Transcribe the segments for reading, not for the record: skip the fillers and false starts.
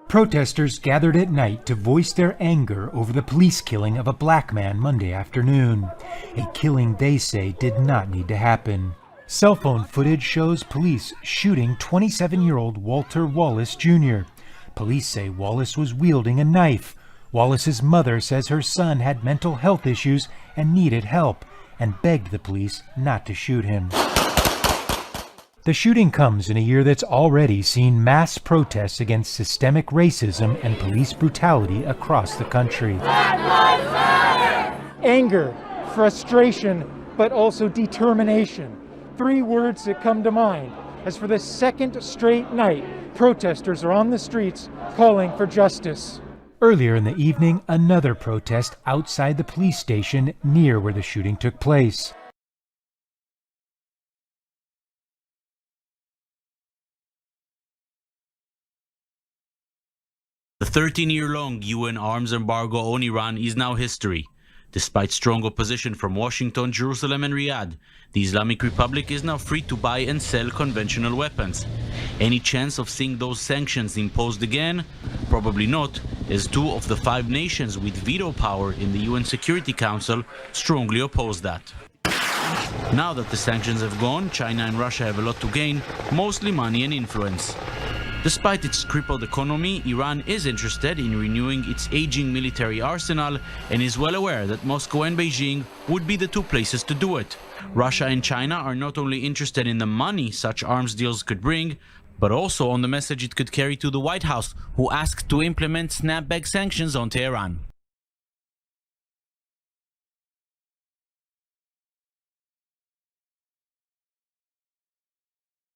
Protesters gathered at night to voice their anger over the police killing of a black man Monday afternoon, a killing they say did not need to happen. Cell phone footage shows police shooting 27-year-old Walter Wallace Jr. Police say Wallace was wielding a knife. Wallace's mother says her son had mental health issues and needed help, and begged the police not to shoot him. The shooting comes in a year that's already seen mass protests against systemic racism and police brutality across the country. Anger, frustration, but also determination. Three words that come to mind as for the second straight night, protesters are on the streets calling for justice. Earlier in the evening, another protest outside the police station near where the shooting took place. The 13-year-long UN arms embargo on Iran is now history. Despite strong opposition from Washington, Jerusalem and Riyadh, the Islamic Republic is now free to buy and sell conventional weapons. Any chance of seeing those sanctions imposed again? Probably not, as 2 of the 5 nations with veto power in the UN Security Council strongly oppose that. Now that the sanctions have gone, China and Russia have a lot to gain, mostly money and influence. Despite its crippled economy, Iran is interested in renewing its aging military arsenal and is well aware that Moscow and Beijing would be the 2 places to do it. Russia and China are not only interested in the money such arms deals could bring, but also on the message it could carry to the White House, who asked to implement snapback sanctions on Tehran.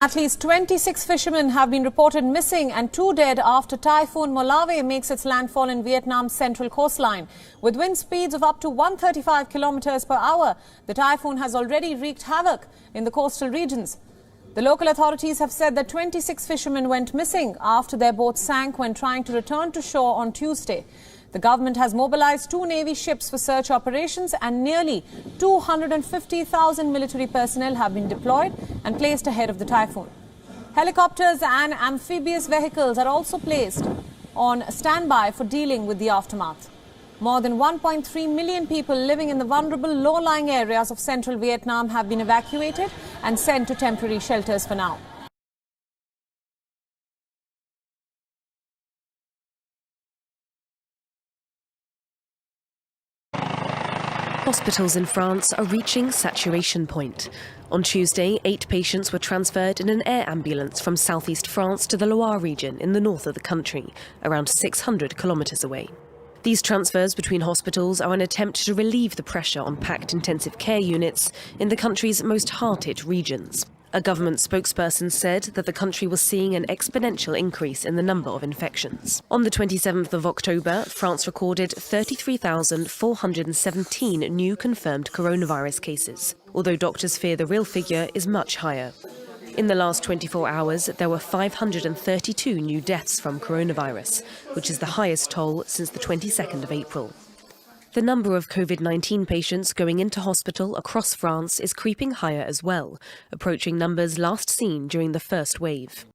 At least 26 fishermen have been reported missing and 2 dead after Typhoon Molave makes its landfall in Vietnam's central coastline. With wind speeds of up to 135 kilometers per hour, the typhoon has already wreaked havoc in the coastal regions. The local authorities have said that 26 fishermen went missing after their boat sank when trying to return to shore on Tuesday. The government has mobilized 2 Navy ships for search operations and nearly 250,000 military personnel have been deployed and placed ahead of the typhoon. Helicopters and amphibious vehicles are also placed on standby for dealing with the aftermath. More than 1.3 million people living in the vulnerable low-lying areas of central Vietnam have been evacuated and sent to temporary shelters for now. Hospitals in France are reaching saturation point. On Tuesday, 8 patients were transferred in an air ambulance from southeast France to the Loire region in the north of the country, around 600 kilometers away. These transfers between hospitals are an attempt to relieve the pressure on packed intensive care units in the country's most hard-hit regions. A government spokesperson said that the country was seeing an exponential increase in the number of infections. On the 27th of October, France recorded 33,417 new confirmed coronavirus cases, although doctors fear the real figure is much higher. In the last 24 hours, there were 532 new deaths from coronavirus, which is the highest toll since the 22nd of April. The number of Covid-19 patients going into hospital across France is creeping higher as well, approaching numbers last seen during the first wave.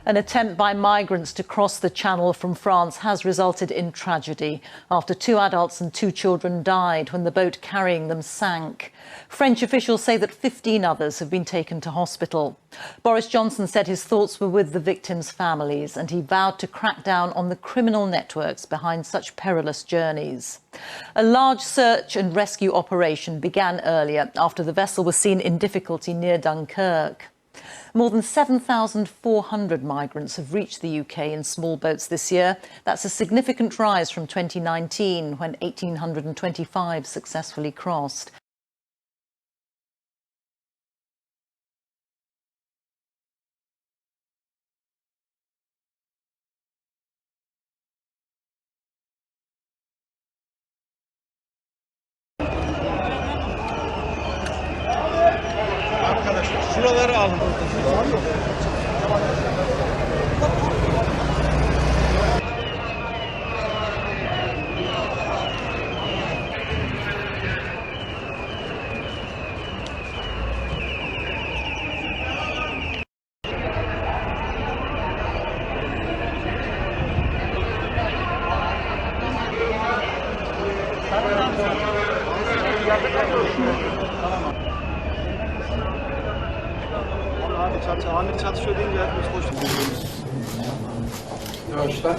An attempt by migrants to cross the Channel from France has resulted in tragedy after 2 adults and 2 children died when the boat carrying them sank. French officials say that 15 others have been taken to hospital. Boris Johnson said his thoughts were with the victims' families, and he vowed to crack down on the criminal networks behind such perilous journeys. A large search and rescue operation began earlier after the vessel was seen in difficulty near Dunkirk. More than 7,400 migrants have reached the UK in small boats this year. That's a significant rise from 2019, when 1,825 successfully crossed. Şuraları alın. Amir çatışıyor deyince hepimiz koştuk. Yavaşlar.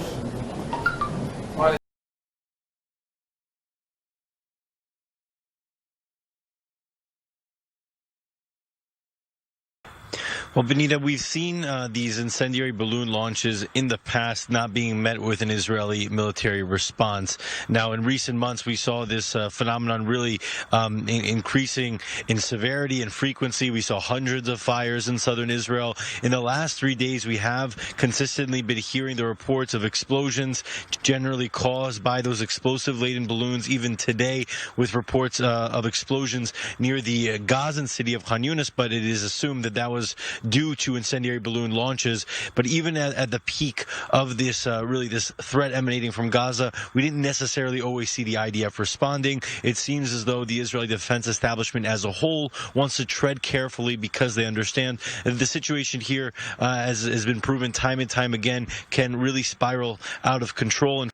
Well, Benita, we've seen these incendiary balloon launches in the past not being met with an Israeli military response. Now, in recent months, we saw this phenomenon really increasing in severity and frequency. We saw hundreds of fires in southern Israel. In the last 3 days, we have consistently been hearing the reports of explosions generally caused by those explosive-laden balloons, even today with reports of explosions near the Gazan city of Khan Yunis, but it is assumed that that was due to incendiary balloon launches. But even at the peak of this this threat emanating from Gaza, we didn't necessarily always see the IDF responding. It seems as though the Israeli defense establishment as a whole wants to tread carefully because they understand that the situation here, as has been proven time and time again, can really spiral out of control. And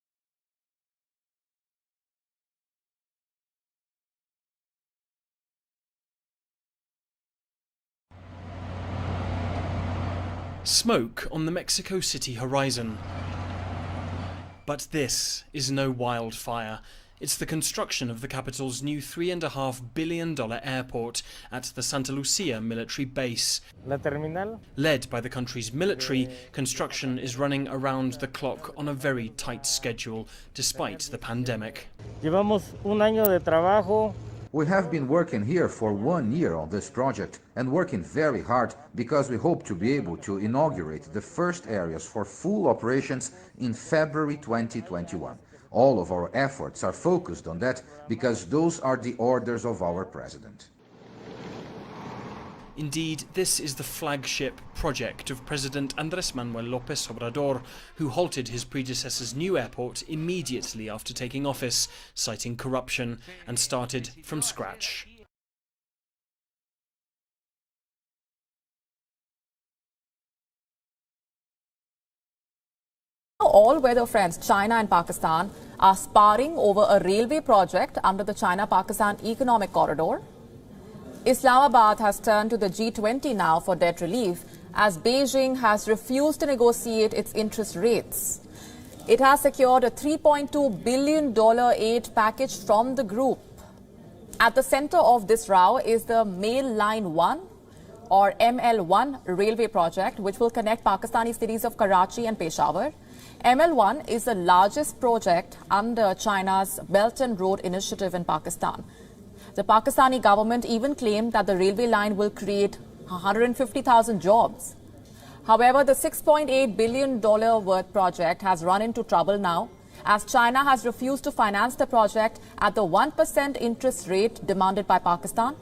smoke on the Mexico City horizon. But this is no wildfire. It's the construction of the capital's new $3.5 billion airport at the Santa Lucia military base. Led by the country's military, construction is running around the clock on a very tight schedule, despite the pandemic. We have been working here for 1 year on this project and working very hard because we hope to be able to inaugurate the first areas for full operations in February 2021. All of our efforts are focused on that because those are the orders of our president. Indeed, this is the flagship project of President Andrés Manuel López Obrador, who halted his predecessor's new airport immediately after taking office, citing corruption, and started from scratch. All-weather friends China and Pakistan are sparring over a railway project under the China-Pakistan Economic Corridor. Islamabad has turned to the G20 now for debt relief, as Beijing has refused to negotiate its interest rates. It has secured a $3.2 billion aid package from the group. At the center of this row is the Mail Line 1, or ML1 railway project, which will connect Pakistani cities of Karachi and Peshawar. ML1 is the largest project under China's Belt and Road Initiative in Pakistan. The Pakistani government even claimed that the railway line will create 150,000 jobs. However, the $6.8 billion worth project has run into trouble now, as China has refused to finance the project at the 1% interest rate demanded by Pakistan.